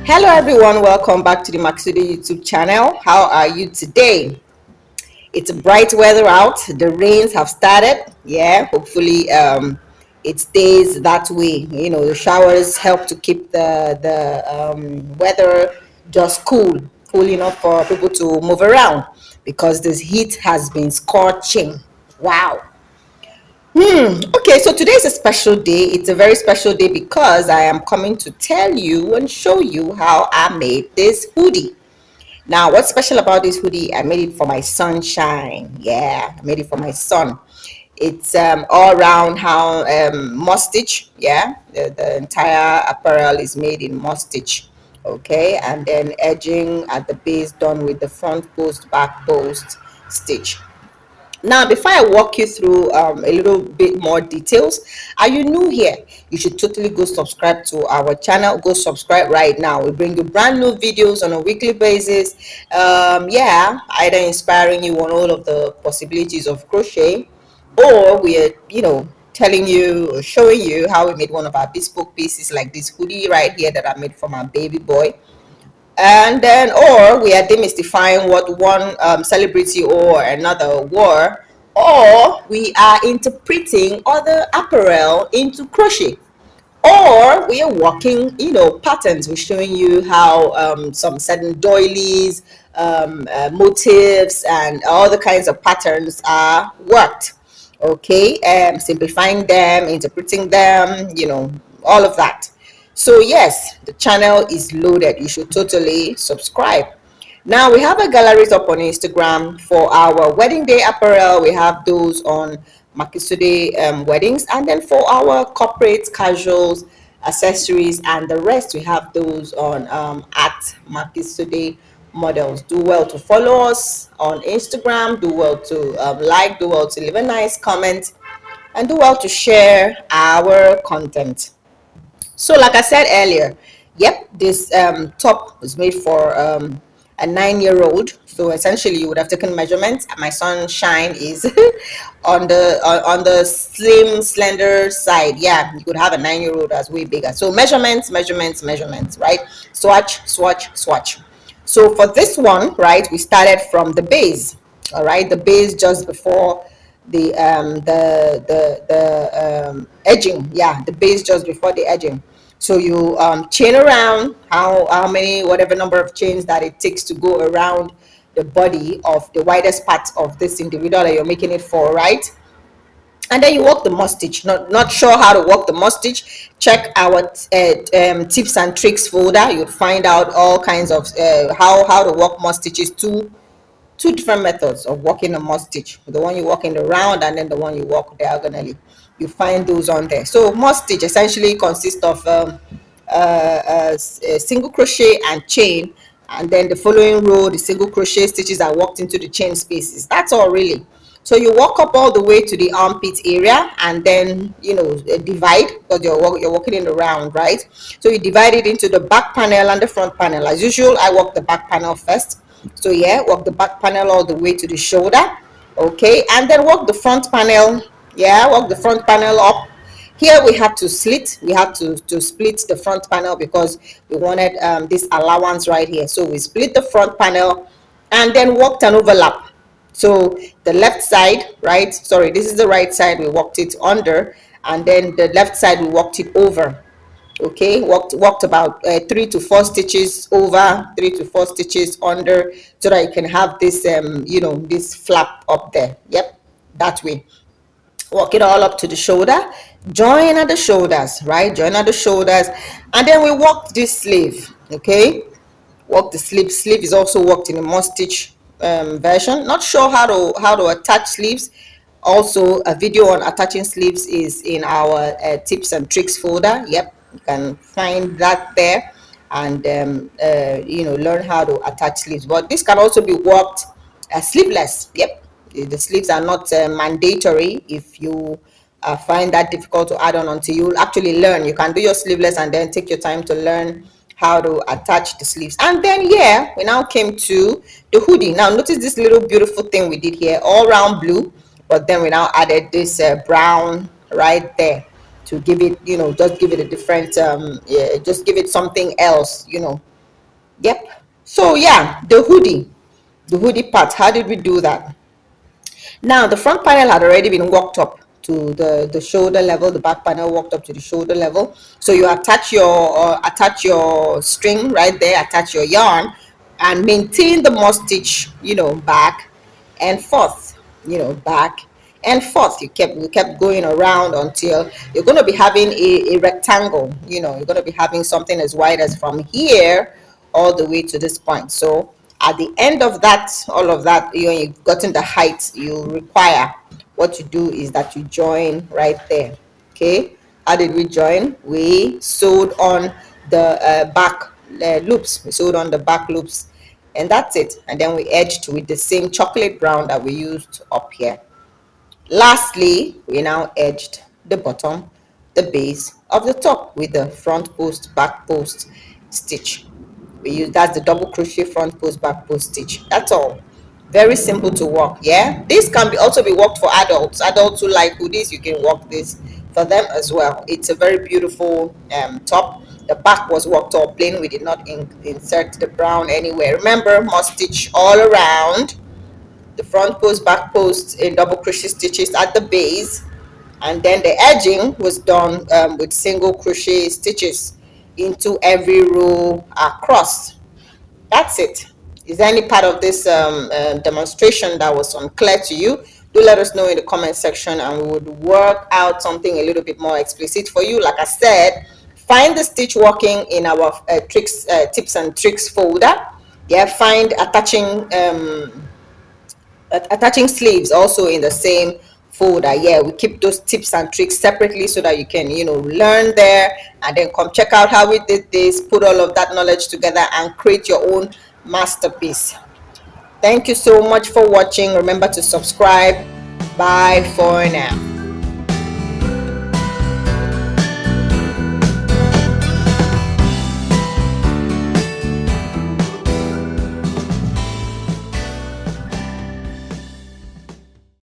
Hello everyone, welcome back to the Makisode YouTube channel. How are you today? It's bright weather out. The rains have started. Yeah, hopefully it stays that way. You know, the showers help to keep the weather just cool enough for people to move around because this heat has been scorching. Wow. Okay, so today is a special day. It's a very special day because I am coming to tell you and show you how I made this hoodie. Now, what's special about this hoodie? I made it for my sunshine. Yeah, I made it for my son. It's all around how moss stitch. Yeah, the entire apparel is made in moss stitch. Okay, and then edging at the base done with the front post, back post stitch. Now, before I walk you through a little bit more details, are you new here? You should totally go subscribe to our channel. Go subscribe right now. We bring you brand new videos on a weekly basis. Yeah, either inspiring you on all of the possibilities of crochet, or we're, telling you or showing you how we made one of our bespoke pieces like this hoodie right here that I made for my baby boy. And then, or we are demystifying what one celebrity or another wore, or we are interpreting other apparel into crochet, or we are working patterns. We're showing you how some certain doilies, motifs and all the kinds of patterns are worked. Okay, simplifying them, interpreting them, all of that. So yes, the channel is loaded. You should totally subscribe. Now we have a galleries up on Instagram for our wedding day apparel. We have those on Makisode weddings, and then for our corporate casuals, accessories, and the rest, we have those on at Makisode models. Do well to follow us on Instagram. Do well to like. Do well to leave a nice comment, and do well to share our content. So like I said earlier, yep, this top was made for a 9-year-old. So essentially you would have taken measurements. My sunshine is on the slim slender side. Yeah, you could have a 9-year-old that's way bigger. So measurements, right? Swatch. So for this one, right, we started from the base. All right, the base just before the edging. Yeah, the base just before the edging. So you chain around how many, whatever number of chains that it takes to go around the body of the widest part of this individual that you're making it for, right? And then you work the moss stitch. Not sure how to work the moss stitch? Check our tips and tricks folder. You'll find out all kinds of how to work moss stitches. Two different methods of working a moss stitch: the one you work in the round and then the one you work diagonally. You find those on there. So moss stitch essentially consists of a single crochet and chain, and then the following row, the single crochet stitches are worked into the chain spaces. That's all really. So you walk up all the way to the armpit area, and then divide, because you're working in the round, right? So you divide it into the back panel and the front panel. As usual, I work the back panel first. So yeah, work the back panel all the way to the shoulder. Okay, and then work the front panel. Yeah, work the front panel up. Here we had to slit. We had to split the front panel because we wanted this allowance right here. So we split the front panel and then worked an overlap. So the left side, right, sorry, this is the right side, we worked it under, and then the left side we worked it over. Okay, worked about 3 to 4 stitches over, 3 to 4 stitches under, so that you can have this this flap up there. Yep, that way. Work it all up to the shoulder, join at the shoulders, right? Join at the shoulders, and then we work this sleeve. Okay, work the sleeve. Sleeve is also worked in a moss stitch version. Not sure how to attach sleeves. Also, a video on attaching sleeves is in our tips and tricks folder. Yep, you can find that there, and learn how to attach sleeves. But this can also be worked sleeveless. Yep, the sleeves are not mandatory. If you find that difficult to add on until you actually learn, you can do your sleeveless and then take your time to learn how to attach the sleeves. And then yeah, we now came to the hoodie. Now notice this little beautiful thing we did here, all round blue, but then we now added this brown right there to give it, just give it a different yeah, just give it something else, Yep. So yeah, the hoodie part, how did we do that? Now the front panel had already been walked up to the shoulder level, the back panel walked up to the shoulder level. So you attach your string right there, attach your yarn, and maintain the moss stitch, back and forth, back and forth. You kept going around until you're going to be having a rectangle. You're going to be having something as wide as from here all the way to this point. So at the end of that, all of that, you've gotten the height you require. What you do is that you join right there. Okay, how did we join? We sewed on the back loops. We sewed on the back loops, and that's it. And then we edged with the same chocolate brown that we used up here. Lastly, we now edged the bottom, the base of the top with the front post, back post stitch. That's the double crochet front post, back post stitch. That's all. Very simple to work. Yeah, this can also be worked for adults who like hoodies. You can work this for them as well. It's a very beautiful top. The back was worked all plain. We did not insert the brown anywhere. Remember, must stitch all around the front post, back post in double crochet stitches at the base, and then the edging was done with single crochet stitches into every row across. That's it. Is there any part of this demonstration that was unclear to you? Do let us know in the comment section, and we would work out something a little bit more explicit for you. Like I said, find the stitch working in our tips and tricks folder. Yeah, find attaching sleeves also in the same folder. Yeah, we keep those tips and tricks separately so that you can learn there, and then come check out how we did this, put all of that knowledge together and create your own masterpiece. Thank you so much for watching. Remember to subscribe. Bye for now.